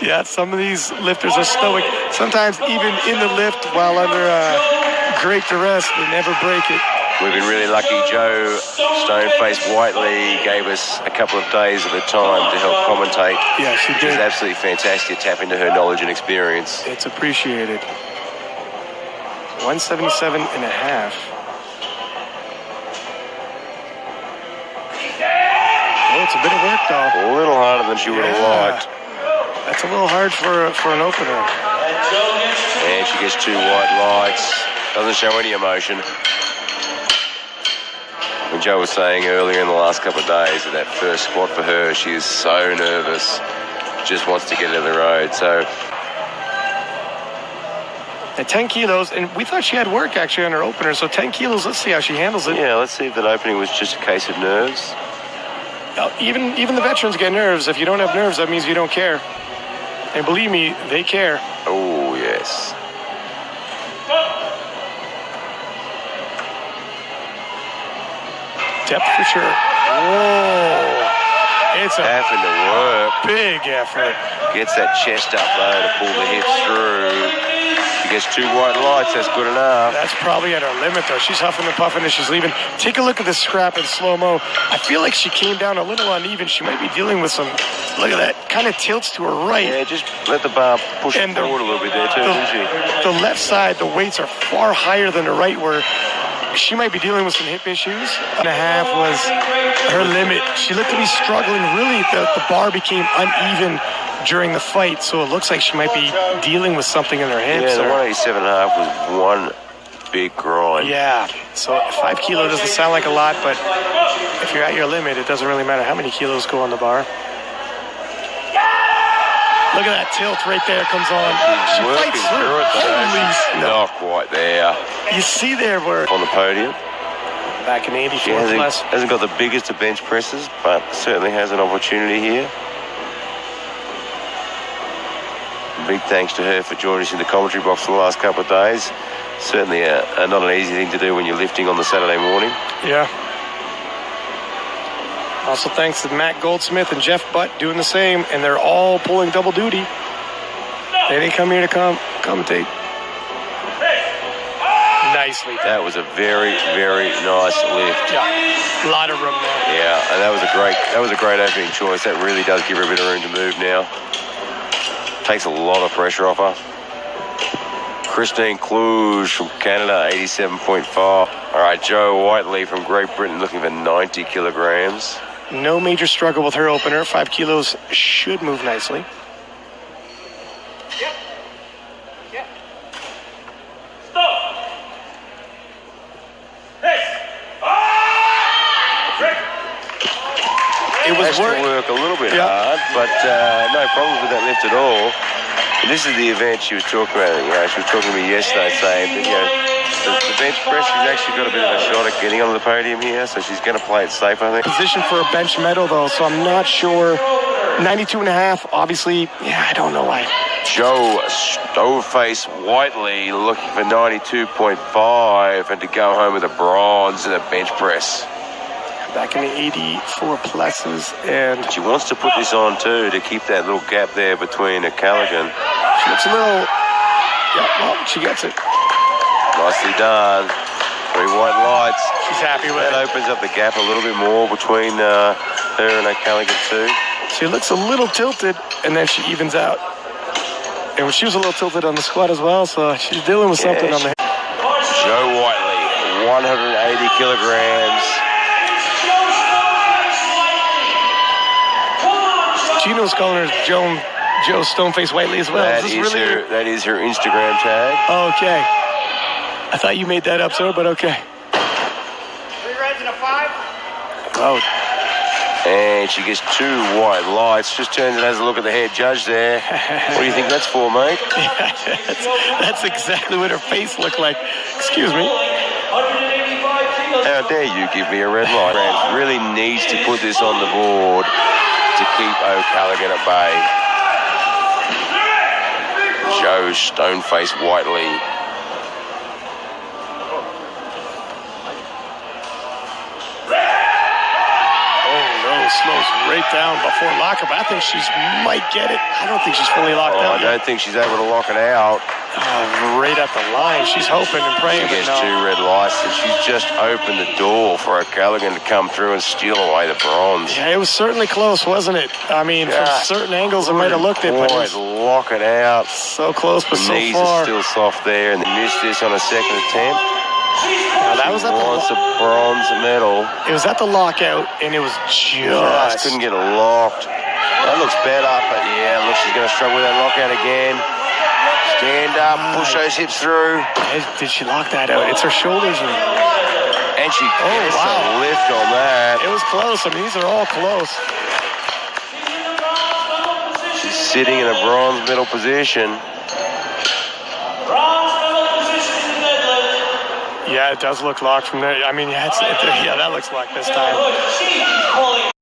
Yeah, some of these lifters are stoic. Sometimes even in the lift while under great duress, they never break it. We've been really lucky. Joe Stoneface Whiteley gave us a couple of days at a time to help commentate. Yeah, she did. It was absolutely fantastic to tap into her knowledge and experience. It's appreciated. 177 and a half. Oh, it's a bit of work, though. A little harder than she would have liked. That's a little hard for an opener. And she gets 2 white lights. Doesn't show any emotion. And Joe was saying earlier in the last couple of days that first squat for her, she is so nervous. Just wants to get it in the road. So at 10 kilos, and we thought she had work actually on her opener, so 10 kilos, let's see how she handles it. yeah, let's see if that opening was just a case of nerves. Now, even the veterans get nerves. If you don't have nerves, that means you don't care. And believe me, they care. Oh, yes. Depth for sure. Whoa. It's a Having to work. big effort. Gets that chest up, though, to pull the hips through. She gets 2 white lights. That's good enough. That's probably at her limit, though. She's huffing and puffing as she's leaving. Take a look at the scrap in slow-mo. I feel like she came down a little uneven. She might be dealing with some, look at that, kind of tilts to her right. Yeah, just let the bar push it forward a little bit there, too, isn't she? The left side, the weights are far higher than the right, where she might be dealing with some hip issues. 1.5 was her limit. She looked to be struggling. Really, the bar became uneven during the fight, so it looks like she might be dealing with something in her hips. Yeah, the 187.5 was one big grind. Yeah, so 5 kilo doesn't sound like a lot, but if you're at your limit, it doesn't really matter how many kilos go on the bar. Look at that tilt right there comes on. She fights through it. Holy Not quite there. You see there where On the podium. back in 84 She plus. hasn't got the biggest of bench presses, but certainly has an opportunity here. Big thanks to her for joining us in the commentary box for the last couple of days. Certainly not an easy thing to do when you're lifting on the Saturday morning. Yeah. Also thanks to Matt Goldsmith and Jeff Butt doing the same, and they're all pulling double duty. They didn't come here to commentate. Nicely. That was a very, very nice lift. Yeah, a lot of room there. Yeah, and that was a great opening choice. That really does give her a bit of room to move now. Takes a lot of pressure off her. Christine Cluge from Canada, 87.5. All right, Joe Whiteley from Great Britain looking for 90 kilograms. No major struggle with her opener. 5 kilos should move nicely. It was work a little bit hard, but no problems with that lift at all. And this is the event she was talking about. You know, she was talking to me yesterday saying that, you know, the bench press, she's actually got a bit of a shot at getting onto the podium here, so she's going to play it safe, I think. Position for a bench medal, though, so I'm not sure. 92.5, obviously, yeah, I don't know why. Joe Stoveface Whiteley looking for 92.5 and to go home with a bronze in a bench press. Back in the 84 pluses, and She wants to put this on too to keep that little gap there between a Callaghan. she looks a little, yeah, well, she gets it. Nicely done. 3 white lights. She's happy with That it. opens up the gap a little bit more between her and O'Callaghan too. She looks a little tilted, and then she evens out. And she was a little tilted on the squat as well, so she's dealing with something on the head. Joe Whiteley, 180 kilograms. Gino's calling her Joe Stoneface Whiteley as well. That is her Instagram tag. Okay. I thought you made that up, sir, but okay. 3 reds and a 5. Oh, And she gets 2 white lights. Just turns and has a look at the head judge there. What do you think that's for, mate? that's exactly what her face looked like. Excuse me. How dare you give me a red light? Rams really needs to put this on the board to keep O'Callaghan at bay. Joe Stoneface Whiteley. Oh, no, slows right down before lockup. I think she might get it. I don't think she's fully locked I out yet. don't think she's able to lock it out. Right at the line. She's hoping and praying. She gets but no. 2 red lights, and she's just opened the door for O'Callaghan to come through and steal away the bronze. Yeah, it was certainly close, wasn't it? I mean, from certain angles it might have looked it, but it was lock it out. so close, but The so knees far. are still soft there, and they missed this on a second attempt. Now, that was at Wants the, a bronze medal. it was at the lockout, and it was Just couldn't get it locked. That looks better, but yeah, looks she's going to struggle with that lockout again. Stand up, push those hips through. Did she lock that out? It's her shoulders. And she gets a lift on that. It was close. I mean, these are all close. She's sitting in a bronze medal position. Yeah, it does look locked from there. I mean, yeah, that looks locked this time.